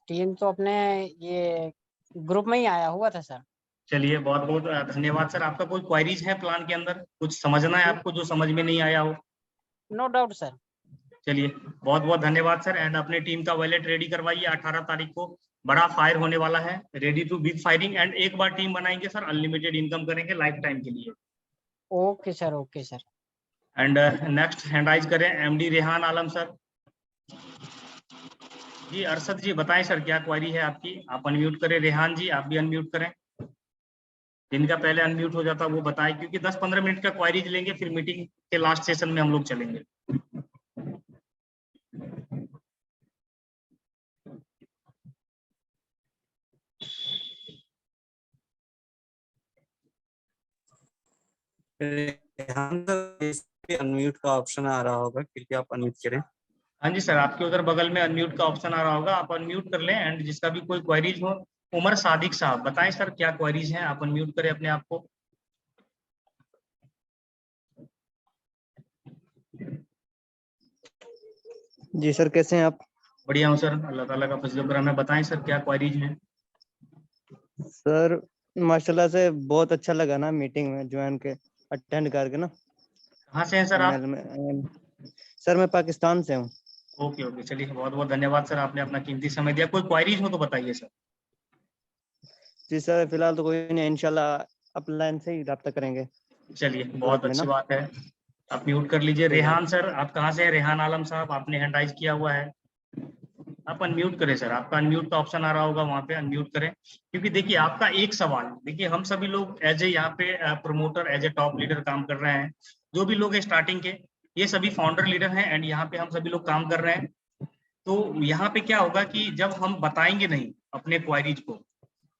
टीम तो अपने ये ग्रुप में ही आया हुआ था सर। चलिए बहुत बहुत धन्यवाद सर। आपका कोई क्वायरीज है प्लान के अंदर? कुछ समझना है आपको जो समझ में नहीं आया हो? No doubt sir. चलिए बहुत बहुत धन्यवाद सर। एंड अपने टीम का वॉलेट रेडी करवाइए, 18 तारीख को बड़ा फायर होने वाला है। Ready to big firing. And एक बार टीम बनाएंगे सर, अनलिमिटेड इनकम करेंगे लाइफ टाइम के लिए। Okay sir, okay sir. And next hand raise करें MD रेहान आलम सर। जी अरशद जी बताएं सर क्या क्वारी है आपकी। आप अनम्यूट करें। रेहान जी आप भी अनम्यूट करें। जिनका पहले अनम्यूट हो जाता वो बताएं, क्योंकि 10-15 मिनट का क्वारीज लेंगे, फिर मीटिंग के लास्ट सेशन में हम लोग चलेंगे। अनम्यूट का ऑप्शन आ रहा होगा, कृपया आप अनम्यूट करें। हाँ जी सर, आपके उधर बगल में अनम्यूट का ऑप्शन आ रहा होगा, आप अनम्यूट कर लें। एंड जिसका भी कोई क्वेरीज हो, उमर सादिक साहब बताएं सर क्या क्वेरीज हैं। आप अनम्यूट करें अपने आप को। जी सर, कैसे हैं आप? बढ़िया हूँ सर, अल्लाह ताला का फजल करम है। बताएं सर क्या क्वेरीज हैं। सर माशाल्लाह से बहुत अच्छा लगा ना मीटिंग में ज्वाइन के अटेंड करके ना। कहाँ से हैं सर आप? ML में सर मैं पाकिस्तान से हूँ। ओके ओके, चलिए बहुत बहुत धन्यवाद सर, आपने अपना कीमती समय दिया। कोई क्वेरीज हो तो बताइए सर। जी सर फिलहाल तो कोई नहीं, इंशाल्लाह अपलाइन से ही रब्ता करेंगे। चलिए बहुत ग्रुप में अच्छी ना। बात है। आप म्यूट कर लीजिए। ठीक है। रेहान सर आप कहाँ से हैं? रेहान आलम साहब आपने हैंड राइज किया हुआ है, आप अनम्यूट करें सर। आपका अनम्यूट का ऑप्शन आ रहा होगा, वहां पे अनम्यूट करें। क्योंकि देखिए आपका एक सवाल, देखिए हम सभी लोग एज ए यहाँ पे promoter, as a top leader काम कर रहे हैं। जो भी लोग स्टार्टिंग के, ये सभी फाउंडर लीडर हैं एंड यहाँ पे हम सभी लोग काम कर रहे हैं। तो यहाँ पे क्या होगा कि जब हम बताएंगे नहीं अपने क्वारीज को,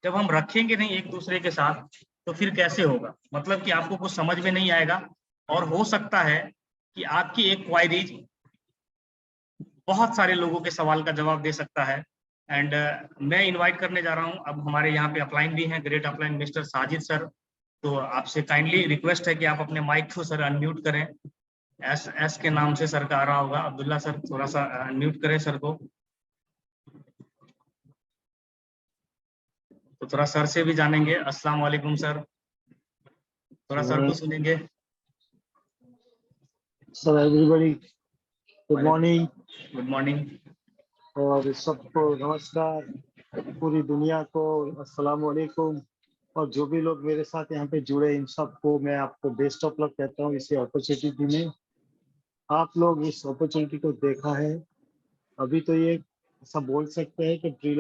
जब हम रखेंगे नहीं एक दूसरे के साथ, तो फिर कैसे होगा? मतलब कि आपको कुछ समझ में नहीं आएगा और हो सकता है कि आपकी एक क्वारीज बहुत सारे लोगों के सवाल का जवाब दे सकता है। एंड मैं इनवाइट करने जा रहा हूं, अब हमारे यहाँ पे अपलाइन भी हैं, great upline mister Sajid sir. तो आपसे काइंडली रिक्वेस्ट है कि आप अपने माइक को सर अनम्यूट करें। एस के नाम से सर का आ रहा होगा, अब्दुल्ला सर थोड़ा सा अनम्यूट करें सर को। तो थोड़ा सर से भी जानेंगे। अस्सलाम वालेकुम सर, थोड़ा सर को सुनेंगे। Sir everybody good morning good morning. और सबको नमस्कार, पूरी दुनिया को अस्सलाम वालेकुम। और जो भी लोग मेरे साथ यहाँ पे जुड़े इन सबको मैं आपको बेस्ट ऑफ लक कहता हूँ इसी अपॉर्चुनिटी में। आप लोग इस अपॉर्चुनिटी को देखा है, अभी तो ये ऐसा बोल सकते हैं कि प्री